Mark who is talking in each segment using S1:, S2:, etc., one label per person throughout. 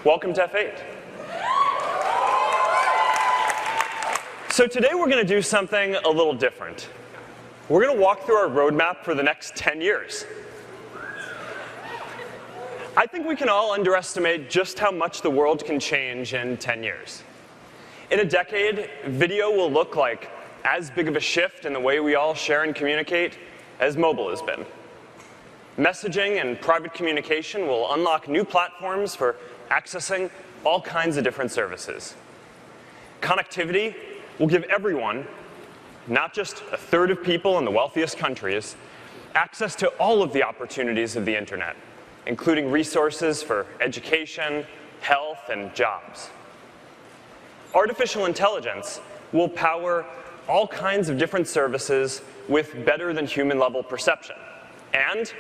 S1: welcome to F8. So today we're going to do something a little different. We're going to walk through our roadmap for the next 10 years. I think we can all underestimate just how much the world can change in 10 years. In a decade, video will look like as big of a shift in the way we all share and communicate as mobile has been. Messaging and private communication will unlock new platforms for accessing all kinds of different services. Connectivity will give everyone, not just a third of people in the wealthiest countries, access to all of the opportunities of the internet, including resources for education, health, and jobs. Artificial intelligence will power all kinds of different services with better than human level perception. And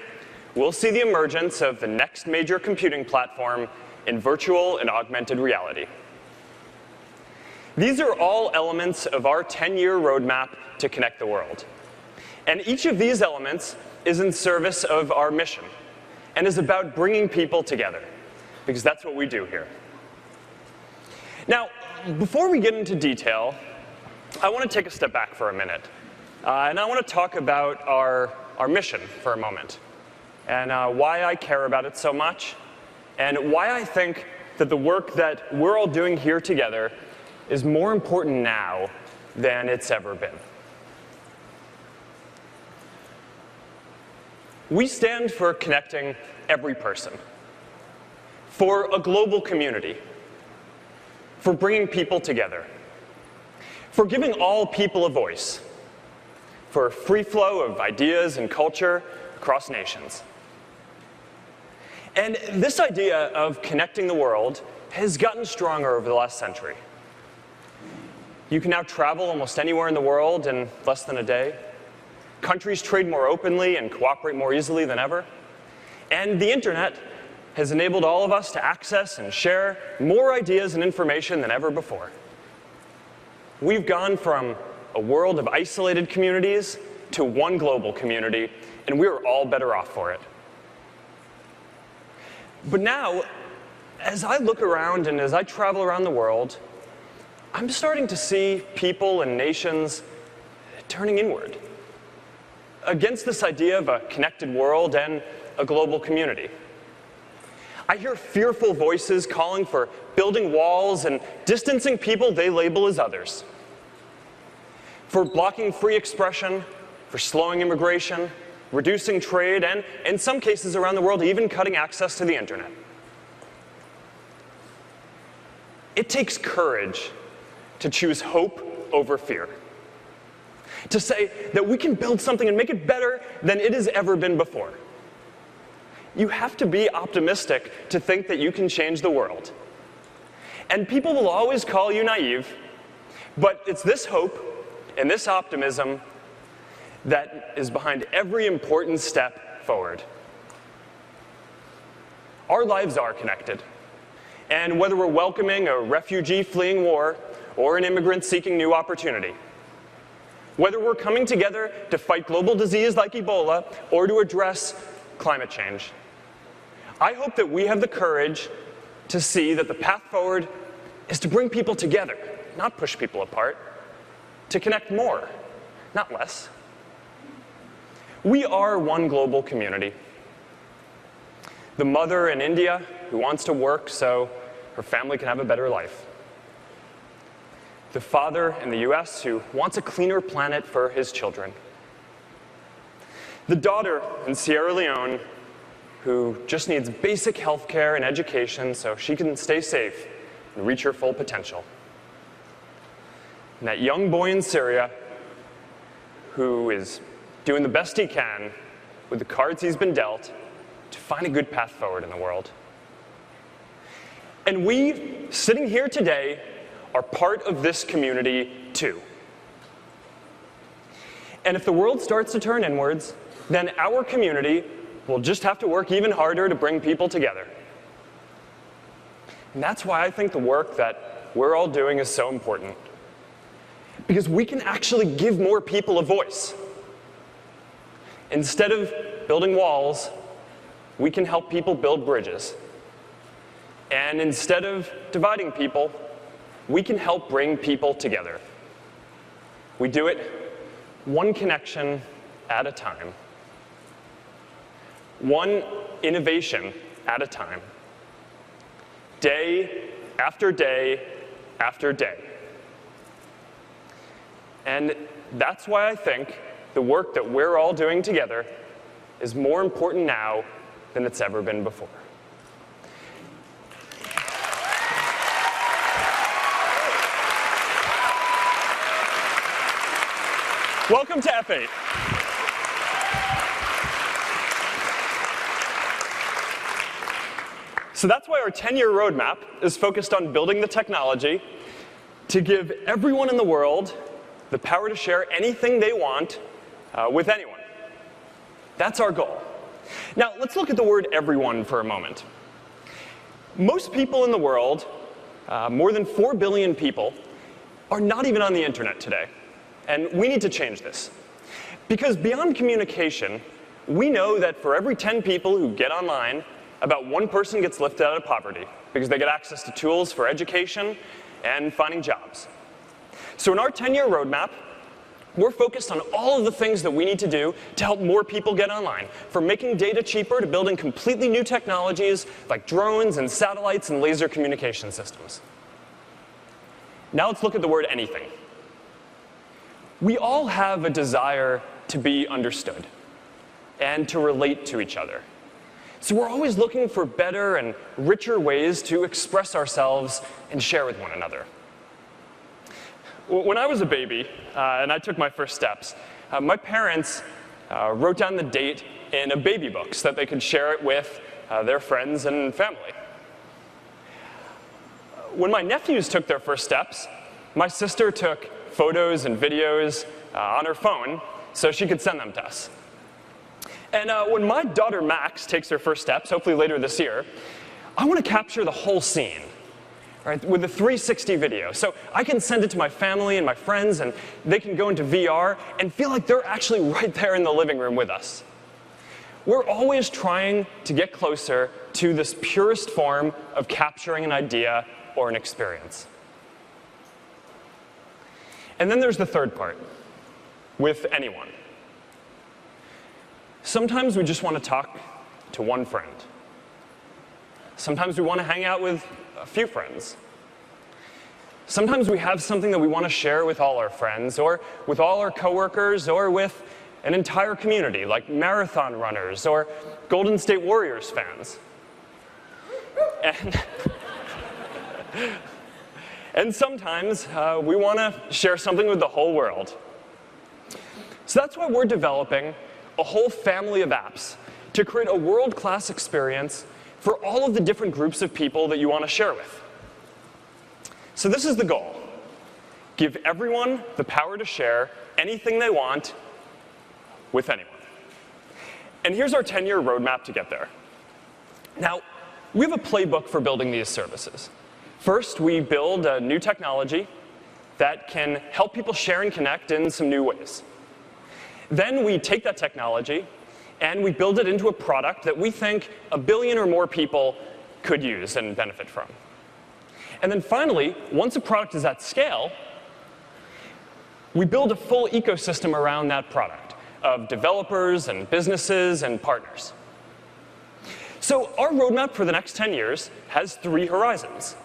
S1: we'll see the emergence of the next major computing platform in virtual and augmented reality. These are all elements of our 10-year roadmap to connect the world. And each of these elements is in service of our mission and is about bringing people together, because that's what we do here. Now, before we get into detail, I want to take a step back for a minute. And I want to talk about our mission for a moment, and why I care about it so much, and why I think that the work that we're all doing here together is more important now than it's ever been. We stand for connecting every person, for a global community, for bringing people together, for giving all people a voice, for a free flow of ideas and culture across nations. And this idea of connecting the world has gotten stronger over the last century. You can now travel almost anywhere in the world in less than a day. Countries trade more openly and cooperate more easily than ever. And the internet has enabled all of us to access and share more ideas and information than ever before. We've gone from a world of isolated communities to one global community, and we are all better off for it. But now, as I look around and as I travel around the world, I'm starting to see people and nations turning inward against this idea of a connected world and a global community. I hear fearful voices calling for building walls and distancing people they label as others, for blocking free expression, for slowing immigration, reducing trade, and in some cases around the world, even cutting access to the internet. It takes courage to choose hope over fear, to say that we can build something and make it better than it has ever been before. You have to be optimistic to think that you can change the world. And people will always call you naive, but it's this hope and this optimism that is behind every important step forward. Our lives are connected. And whether we're welcoming a refugee fleeing war or an immigrant seeking new opportunity, whether we're coming together to fight global disease like Ebola or to address climate change, I hope that we have the courage to see that the path forward is to bring people together, not push people apart, to connect more, not less. We are one global community. The mother in India who wants to work so her family can have a better life. The father in the US who wants a cleaner planet for his children. The daughter in Sierra Leone who just needs basic health care and education so she can stay safe and reach her full potential. And that young boy in Syria who is doing the best he can with the cards he's been dealt to find a good path forward in the world. And we, sitting here today, are part of this community too. And if the world starts to turn inwards, then our community will just have to work even harder to bring people together. And that's why I think the work that we're all doing is so important. Because we can actually give more people a voice. Instead of building walls, we can help people build bridges. And instead of dividing people, we can help bring people together. We do it one connection at a time. One innovation at a time. Day after day after day. And that's why I think the work that we're all doing together is more important now than it's ever been before. Welcome to F8. So that's why our 10-year roadmap is focused on building the technology to give everyone in the world the power to share anything they want with anyone. That's our goal. Now, let's look at the word everyone for a moment. Most people in the world, more than 4 billion people, are not even on the internet today. And we need to change this. Because beyond communication, we know that for every 10 people who get online, about 1 person gets lifted out of poverty because they get access to tools for education and finding jobs. So in our 10-year roadmap, we're focused on all of the things that we need to do to help more people get online, from making data cheaper to building completely new technologies like drones and satellites and laser communication systems. Now let's look at the word anything. We all have a desire to be understood and to relate to each other. So we're always looking for better and richer ways to express ourselves and share with one another. When I was a baby and I took my first steps, my parents wrote down the date in a baby book so that they could share it with their friends and family. When my nephews took their first steps, my sister took photos and videos on her phone so she could send them to us. And when my daughter Max takes her first steps, hopefully later this year, I want to capture the whole scene, right, with a 360 video. So I can send it to my family and my friends, and they can go into VR and feel like they're actually right there in the living room with us. We're always trying to get closer to this purest form of capturing an idea or an experience. And then there's the third part, with anyone. Sometimes we just want to talk to one friend. Sometimes we want to hang out with a few friends. Sometimes we have something that we want to share with all our friends, or with all our coworkers, or with an entire community, like marathon runners or Golden State Warriors fans. And sometimes we want to share something with the whole world. So that's why we're developing a whole family of apps to create a world-class experience for all of the different groups of people that you want to share with. So this is the goal. Give everyone the power to share anything they want with anyone. And here's our 10-year roadmap to get there. Now, we have a playbook for building these services. First, we build a new technology that can help people share and connect in some new ways. Then we take that technology and we build it into a product that we think 1 billion or more people could use and benefit from. And then finally, once a product is at scale, we build a full ecosystem around that product of developers and businesses and partners. So our roadmap for the next 10 years has 3 horizons.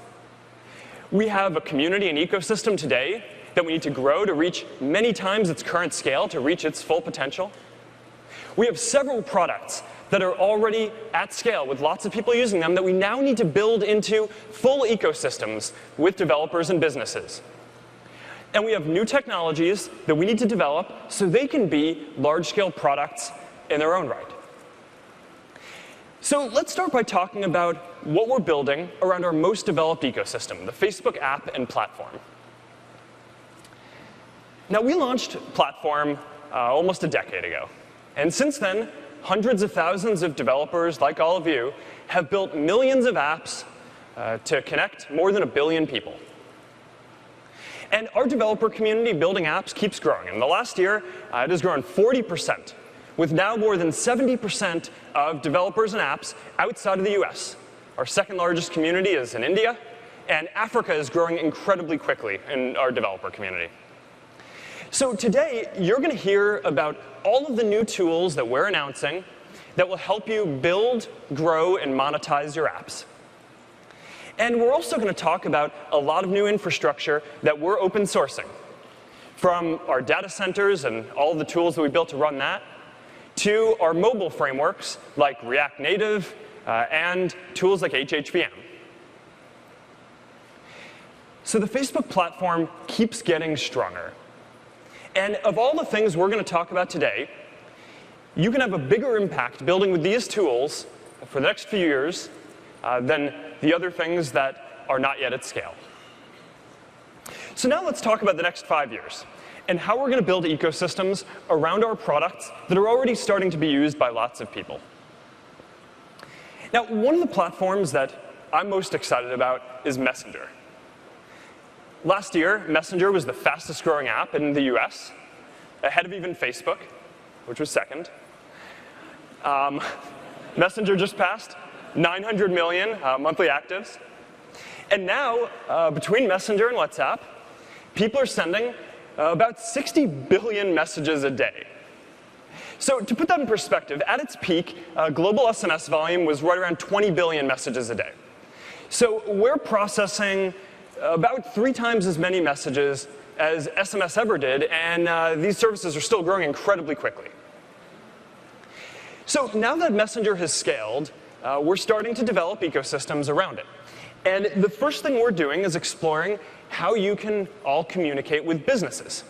S1: We have a community and ecosystem today that we need to grow to reach many times its current scale to reach its full potential. We have several products that are already at scale with lots of people using them that we now need to build into full ecosystems with developers and businesses. And we have new technologies that we need to develop so they can be large-scale products in their own right. So let's start by talking about what we're building around our most developed ecosystem, the Facebook app and platform. Now, we launched Platform almost a decade ago. And since then, hundreds of thousands of developers, like all of you, have built millions of apps to connect more than 1 billion people. And our developer community building apps keeps growing. In the last year, it has grown 40%, with now more than 70% of developers and apps outside of the US. Our second largest community is in India, and Africa is growing incredibly quickly in our developer community. So today, you're going to hear about all of the new tools that we're announcing that will help you build, grow, and monetize your apps. And we're also going to talk about a lot of new infrastructure that we're open sourcing, from our data centers and all of the tools that we built to run that, to our mobile frameworks like React Native and tools like HHVM. So the Facebook platform keeps getting stronger. And of all the things we're going to talk about today, you can have a bigger impact building with these tools for the next few years than the other things that are not yet at scale. So now let's talk about the next 5 years and how we're going to build ecosystems around our products that are already starting to be used by lots of people. Now, one of the platforms that I'm most excited about is Messenger. Last year, Messenger was the fastest growing app in the US, ahead of even Facebook, which was second. Messenger just passed 900 million monthly actives. And now, between Messenger and WhatsApp, people are sending about 60 billion messages a day. So to put that in perspective, at its peak, global SMS volume was right around 20 billion messages a day. So we're processing about 3 times as many messages as SMS ever did, and these services are still growing incredibly quickly. So now that Messenger has scaled, we're starting to develop ecosystems around it. And the first thing we're doing is exploring how you can all communicate with businesses.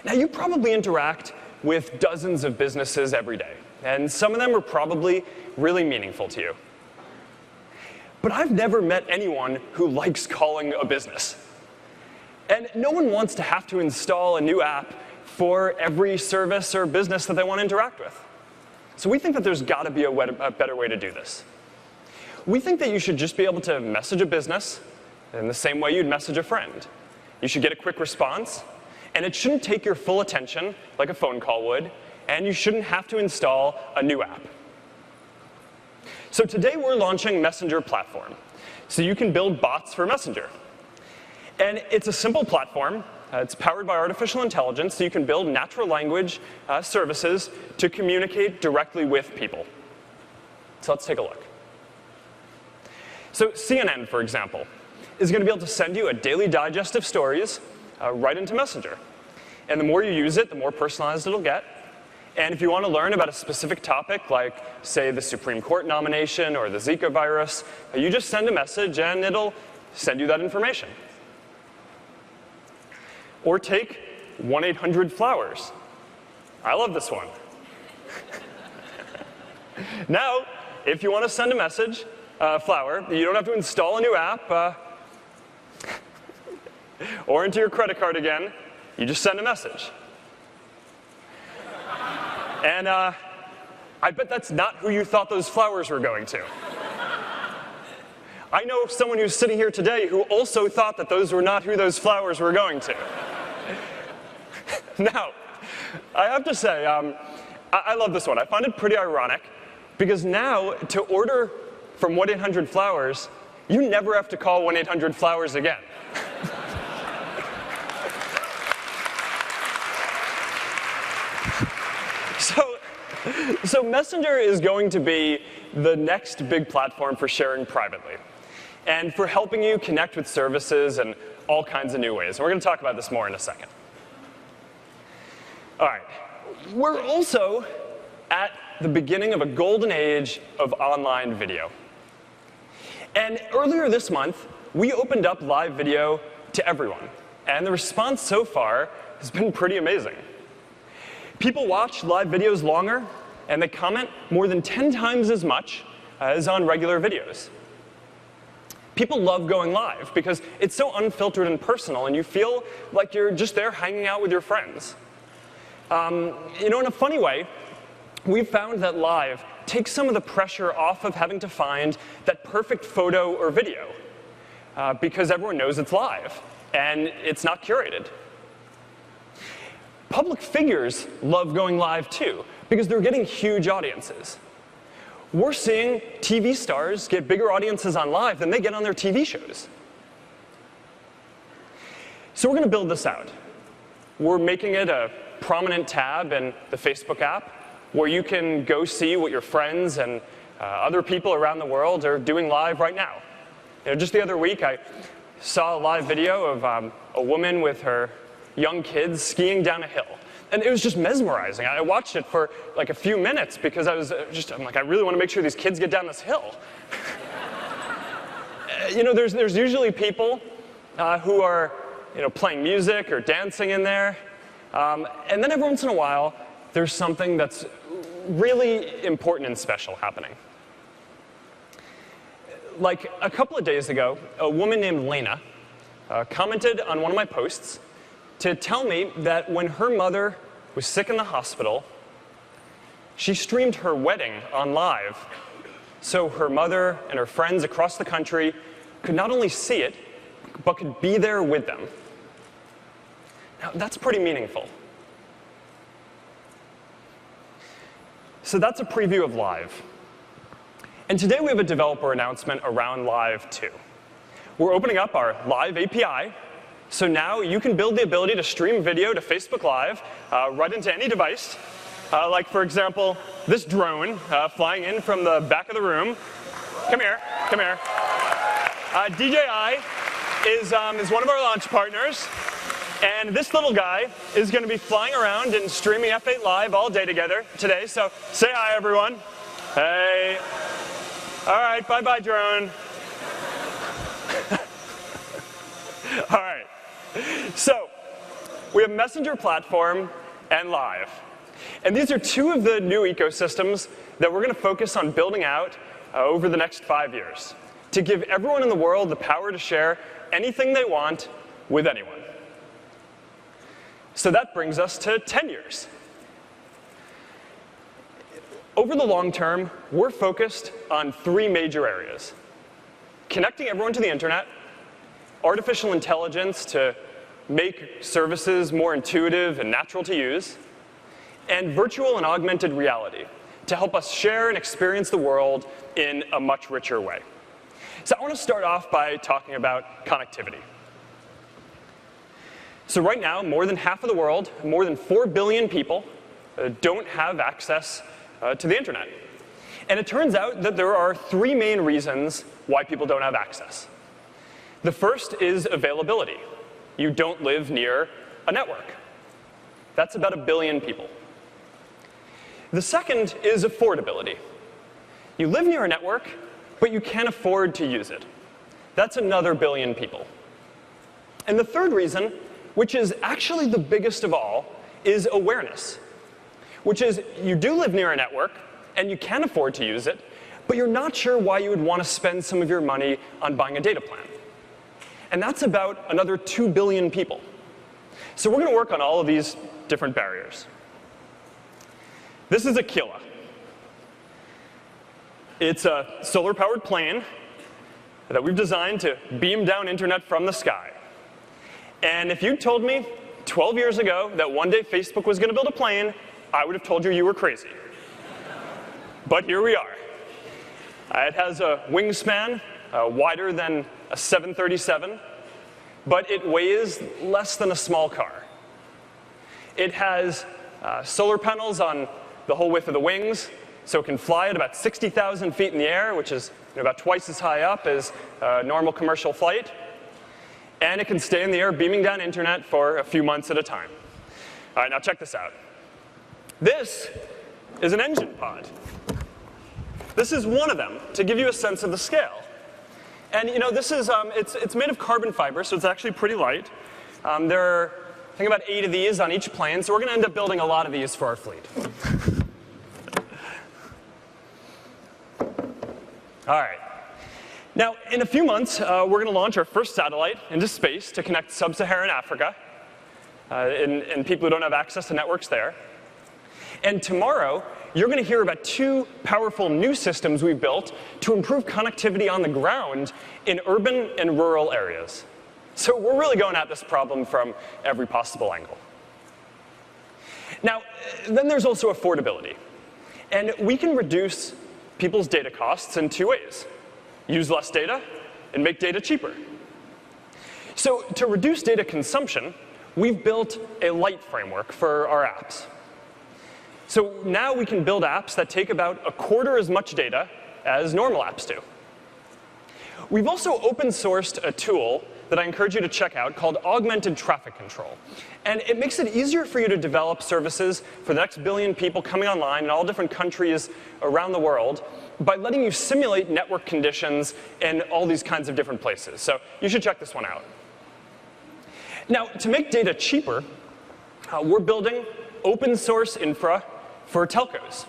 S1: Now, you probably interact with dozens of businesses every day, and some of them are probably really meaningful to you. But I've never met anyone who likes calling a business. And no one wants to have to install a new app for every service or business that they want to interact with. So we think that there's got to be a better way to do this. We think that you should just be able to message a business in the same way you'd message a friend. You should get a quick response, and it shouldn't take your full attention like a phone call would, and you shouldn't have to install a new app. So today we're launching Messenger Platform, so you can build bots for Messenger. And it's a simple platform. It's powered by artificial intelligence, so you can build natural language services to communicate directly with people. So let's take a look. So CNN, for example, is going to be able to send you a daily digest of stories right into Messenger. And the more you use it, the more personalized it'll get. And if you want to learn about a specific topic, like, say, the Supreme Court nomination or the Zika virus, you just send a message, and it'll send you that information. Or take 1-800-Flowers. I love this one. Now, if you want to send a message, flower, you don't have to install a new app or enter your credit card again. You just send a message. And I bet that's not who you thought those flowers were going to. I know someone who's sitting here today who also thought that those were not who those flowers were going to. Now, I have to say, I love this one. I find it pretty ironic, because now, to order from 1-800-Flowers, you never have to call 1-800-Flowers again. So Messenger is going to be the next big platform for sharing privately, and for helping you connect with services in all kinds of new ways. And we're going to talk about this more in a second. All right. We're also at the beginning of a golden age of online video. And earlier this month, we opened up live video to everyone. And the response so far has been pretty amazing. People watch live videos longer, and they comment more than 10 times as much as on regular videos. People love going live because it's so unfiltered and personal, and you feel like you're just there hanging out with your friends. In a funny way, we've found that live takes some of the pressure off of having to find that perfect photo or video, because everyone knows it's live, and it's not curated. Public figures love going live too, because they're getting huge audiences. We're seeing TV stars get bigger audiences on live than they get on their TV shows. So we're going to build this out. We're making it a prominent tab in the Facebook app where you can go see what your friends and other people around the world are doing live right now. Just the other week, I saw a live video of a woman with her young kids skiing down a hill. And it was just mesmerizing. I watched it for like a few minutes because I'm like, I really want to make sure these kids get down this hill. There's usually people who are playing music or dancing in there. And then every once in a while, there's something that's really important and special happening. Like a couple of days ago, a woman named Lena commented on one of my posts to tell me that when her mother was sick in the hospital, she streamed her wedding on live so her mother and her friends across the country could not only see it, but could be there with them. Now, that's pretty meaningful. So that's a preview of Live. And today we have a developer announcement around Live 2. We're opening up our Live API. So now you can build the ability to stream video to Facebook Live right into any device. Like, for example, this drone flying in from the back of the room. Come here, come here. DJI is one of our launch partners. And this little guy is going to be flying around and streaming F8 Live all day together today. So say hi, everyone. Hey. All right, bye-bye, drone. All right. So we have Messenger Platform and Live. And these are two of the new ecosystems that we're going to focus on building out over the next 5 years to give everyone in the world the power to share anything they want with anyone. So that brings us to 10 years. Over the long term, we're focused on 3 major areas: connecting everyone to the internet, artificial intelligence to make services more intuitive and natural to use, and virtual and augmented reality to help us share and experience the world in a much richer way. So I want to start off by talking about connectivity. So right now, more than half of the world, more than 4 billion people, don't have access to the internet. And it turns out that there are 3 main reasons why people don't have access. The first is availability. You don't live near a network. That's about 1 billion people. The second is affordability. You live near a network, but you can't afford to use it. That's another 1 billion people. And the third reason, which is actually the biggest of all, is awareness. Which is, you do live near a network, and you can afford to use it, but you're not sure why you would want to spend some of your money on buying a data plan. And that's about another 2 billion people. So we're going to work on all of these different barriers. This is Aquila. It's a solar-powered plane that we've designed to beam down internet from the sky. And if you'd told me 12 years ago that one day Facebook was going to build a plane, I would have told you were crazy. But here we are. It has a wingspan wider than a 737, but it weighs less than a small car. It has solar panels on the whole width of the wings, so it can fly at about 60,000 feet in the air, which is about twice as high up as a normal commercial flight. And it can stay in the air beaming down internet for a few months at a time. All right, now check this out. This is an engine pod. This is one of them, to give you a sense of the scale. And this is, it's made of carbon fiber, so it's actually pretty light. There are, I think, about 8 of these on each plane, so we're going to end up building a lot of these for our fleet. All right. Now, in a few months, we're going to launch our first satellite into space to connect sub-Saharan Africa and people who don't have access to networks there. And tomorrow, you're going to hear about 2 powerful new systems we've built to improve connectivity on the ground in urban and rural areas. So we're really going at this problem from every possible angle. Now, then there's also affordability. And we can reduce people's data costs in two ways: use less data and make data cheaper. So to reduce data consumption, we've built a light framework for our apps. So now we can build apps that take about a quarter as much data as normal apps do. We've also open sourced a tool that I encourage you to check out called Augmented Traffic Control. And it makes it easier for you to develop services for the next billion people coming online in all different countries around the world by letting you simulate network conditions in all these kinds of different places. So you should check this one out. Now, to make data cheaper, we're building open source infra for telcos.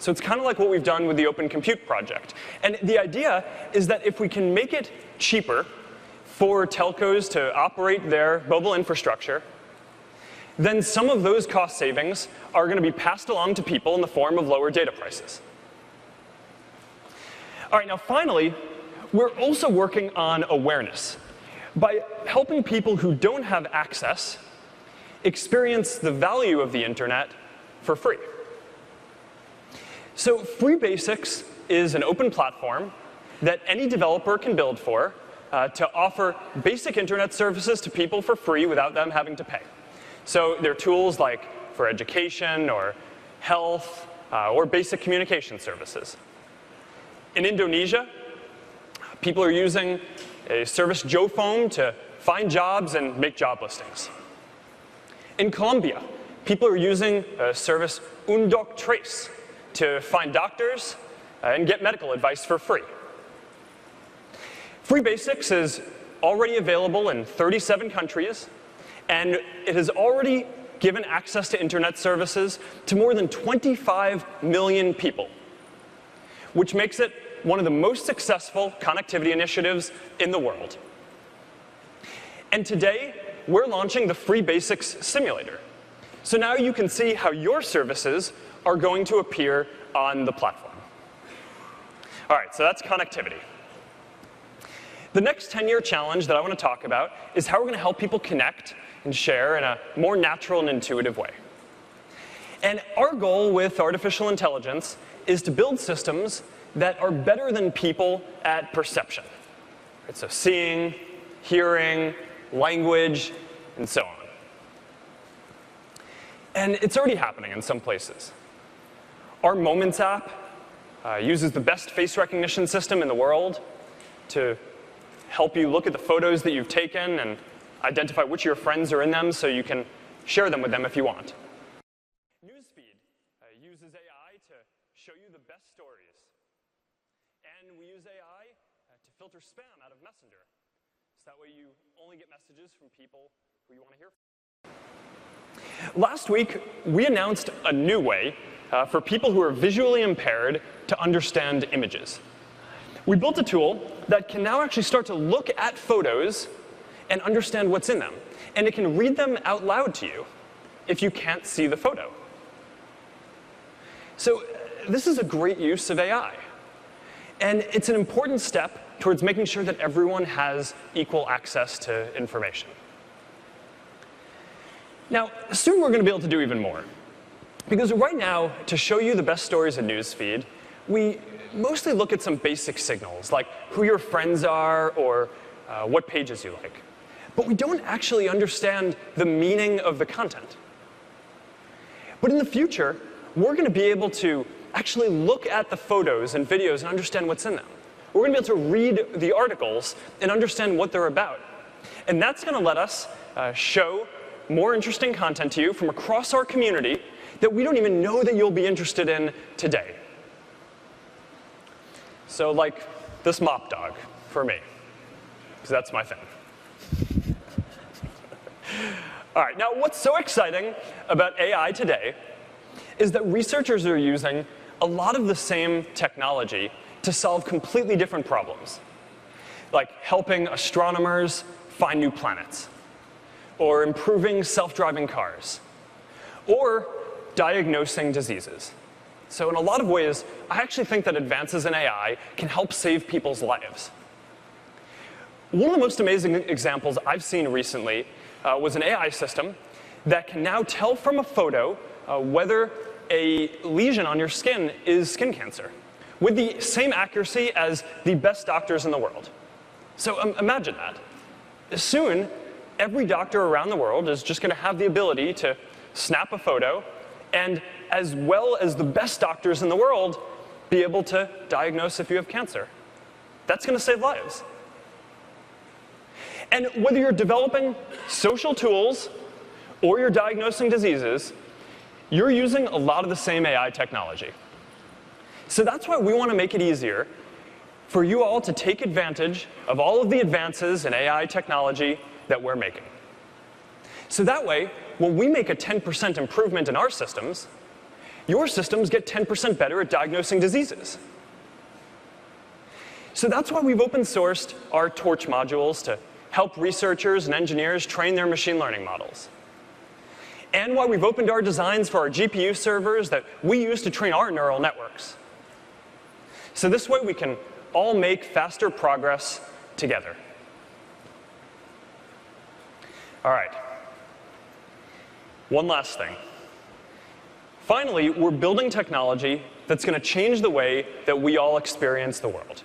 S1: So it's kind of like what we've done with the Open Compute project. And the idea is that if we can make it cheaper for telcos to operate their mobile infrastructure, then some of those cost savings are going to be passed along to people in the form of lower data prices. All right, now finally, we're also working on awareness by helping people who don't have access experience the value of the internet for free. So Free Basics is an open platform that any developer can build for to offer basic internet services to people for free without them having to pay. So there are tools like for education or health or basic communication services. In Indonesia, people are using a service JoPhone to find jobs and make job listings. In Colombia, people are using a service Undoc Trace to find doctors and get medical advice for free. Free Basics is already available in 37 countries, and it has already given access to internet services to more than 25 million people, which makes it one of the most successful connectivity initiatives in the world. And today, we're launching the Free Basics Simulator. So now you can see how your services are going to appear on the platform. All right, so that's connectivity. The next 10-year challenge that I want to talk about is how we're going to help people connect and share in a more natural and intuitive way. And our goal with artificial intelligence is to build systems that are better than people at perception. Right, so seeing, hearing, language, and so on. And it's already happening in some places. Our Moments app uses the best face recognition system in the world to help you look at the photos that you've taken and identify which of your friends are in them so you can share them with them if you want. Newsfeed uses AI to show you the best stories. And we use AI to filter spam out of Messenger. So that way you only get messages from people who you want to hear from. Last week, we announced a new way for people who are visually impaired to understand images. We built a tool that can now actually start to look at photos and understand what's in them. And it can read them out loud to you if you can't see the photo. So this is a great use of AI. And it's an important step towards making sure that everyone has equal access to information. Now, soon we're going to be able to do even more. Because right now, to show you the best stories in Newsfeed, we mostly look at some basic signals, like who your friends are or what pages you like. But we don't actually understand the meaning of the content. But in the future, we're going to be able to actually look at the photos and videos and understand what's in them. We're going to be able to read the articles and understand what they're about. And that's going to let us show more interesting content to you from across our community that we don't even know that you'll be interested in today. So like this mop dog for me, because that's my thing. All right, now what's so exciting about AI today is that researchers are using a lot of the same technology to solve completely different problems, like helping astronomers find new planets, or improving self-driving cars, or diagnosing diseases. So in a lot of ways, I actually think that advances in AI can help save people's lives. One of the most amazing examples I've seen recently was an AI system that can now tell from a photo whether a lesion on your skin is skin cancer, with the same accuracy as the best doctors in the world. So imagine that. Soon, every doctor around the world is just going to have the ability to snap a photo and, as well as the best doctors in the world, be able to diagnose if you have cancer. That's going to save lives. And whether you're developing social tools or you're diagnosing diseases, you're using a lot of the same AI technology. So that's why we want to make it easier for you all to take advantage of all of the advances in AI technology that we're making. So that way, when we make a 10% improvement in our systems, your systems get 10% better at diagnosing diseases. So that's why we've open sourced our Torch modules to help researchers and engineers train their machine learning models. And why we've opened our designs for our GPU servers that we use to train our neural networks. So this way we can all make faster progress together. All right. One last thing. Finally, we're building technology that's going to change the way that we all experience the world.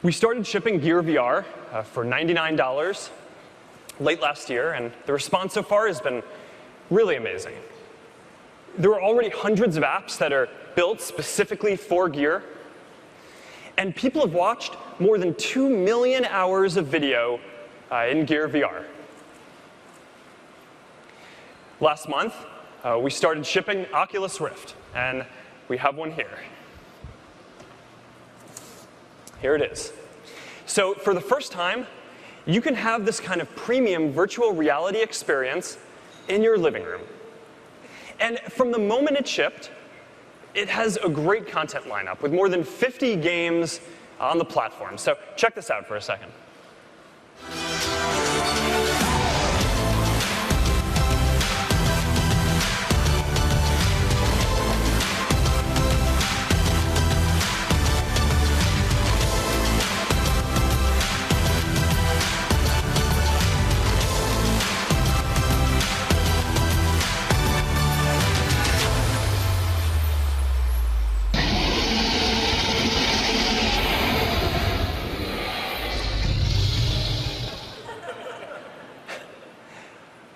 S1: We started shipping Gear VR for $99 late last year, and the response so far has been really amazing. There are already hundreds of apps that are built specifically for Gear, and people have watched more than 2 million hours of video in Gear VR. Last month, we started shipping Oculus Rift, and we have one here. Here it is. So for the first time, you can have this kind of premium virtual reality experience in your living room. And from the moment it shipped, it has a great content lineup with more than 50 games on the platform. So check this out for a second.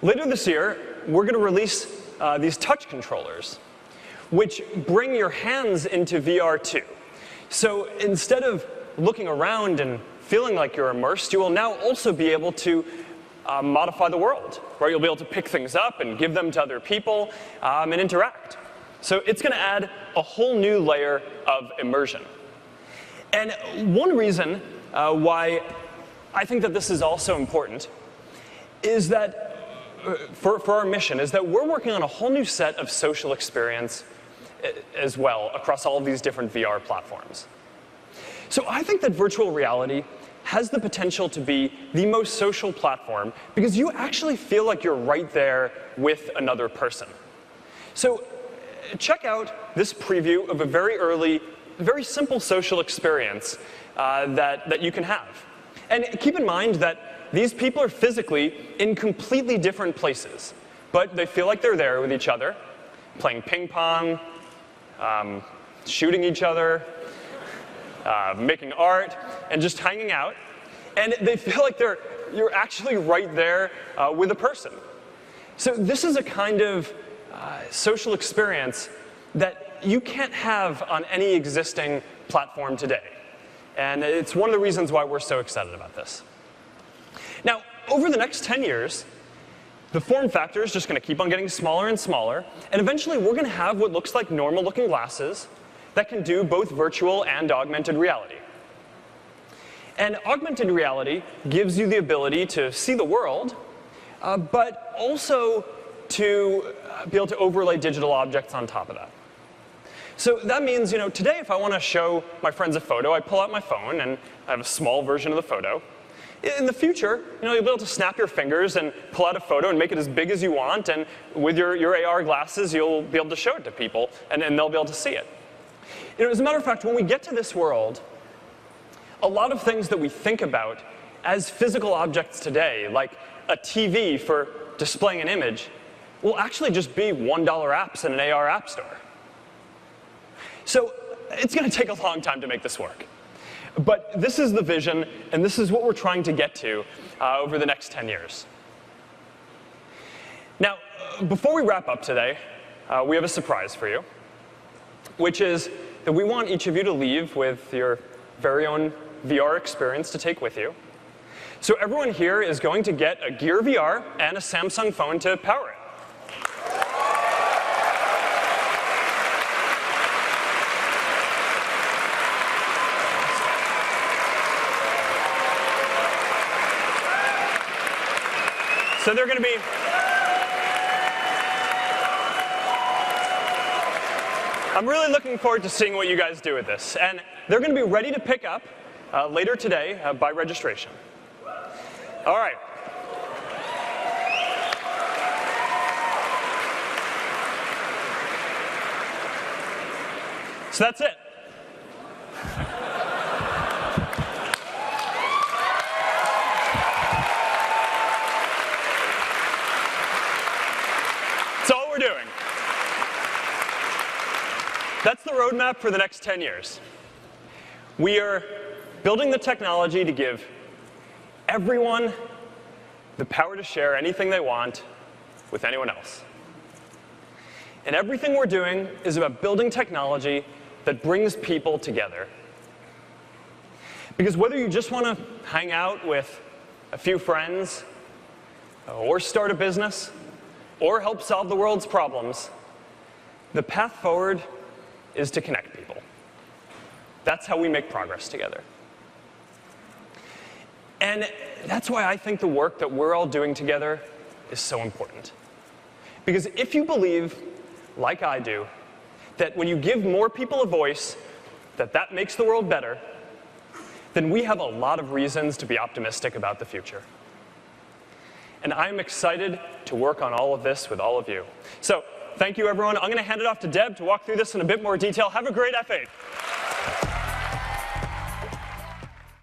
S1: Later this year, we're going to release these touch controllers, which bring your hands into VR too. So instead of looking around and feeling like you're immersed, you will now also be able to modify the world, right? You'll be able to pick things up and give them to other people and interact. So it's going to add a whole new layer of immersion. And one reason why I think that this is also important is that for our mission is that we're working on a whole new set of social experience as well across all of these different VR platforms. So I think that virtual reality has the potential to be the most social platform because you actually feel like you're right there with another person. So check out this preview of a very early, very simple social experience that you can have. And keep in mind that these people are physically in completely different places, but they feel like they're there with each other, playing ping pong, shooting each other, making art, and just hanging out. And they feel like you're actually right there with a person. So this is a kind of social experience that you can't have on any existing platform today. And it's one of the reasons why we're so excited about this. Now, over the next 10 years, the form factor is just going to keep on getting smaller and smaller, and eventually we're going to have what looks like normal-looking glasses that can do both virtual and augmented reality. And augmented reality gives you the ability to see the world, but also to be able to overlay digital objects on top of that. So that means, today if I want to show my friends a photo, I pull out my phone and I have a small version of the photo. In the future, you'll be able to snap your fingers and pull out a photo and make it as big as you want, and with your AR glasses, you'll be able to show it to people, and they'll be able to see it. As a matter of fact, when we get to this world, a lot of things that we think about as physical objects today, like a TV for displaying an image, will actually just be $1 apps in an AR app store. So it's going to take a long time to make this work. But this is the vision, and this is what we're trying to get to over the next 10 years. Now, before we wrap up today, we have a surprise for you, which is that we want each of you to leave with your very own VR experience to take with you. So everyone here is going to get a Gear VR and a Samsung phone to power it. So they're going to be I'm really looking forward to seeing what you guys do with this. And they're going to be ready to pick up later today by registration. All right. So that's it. That's all we're doing. That's the roadmap for the next 10 years. We are building the technology to give everyone the power to share anything they want with anyone else. And everything we're doing is about building technology that brings people together. Because whether you just want to hang out with a few friends, or start a business, or help solve the world's problems, the path forward is to connect people. That's how we make progress together. And that's why I think the work that we're all doing together is so important. Because if you believe, like I do, that when you give more people a voice, that makes the world better, then we have a lot of reasons to be optimistic about the future. And I'm excited to work on all of this with all of you. So thank you, everyone. I'm going to hand it off to Deb to walk through this in a bit more detail. Have a great F8.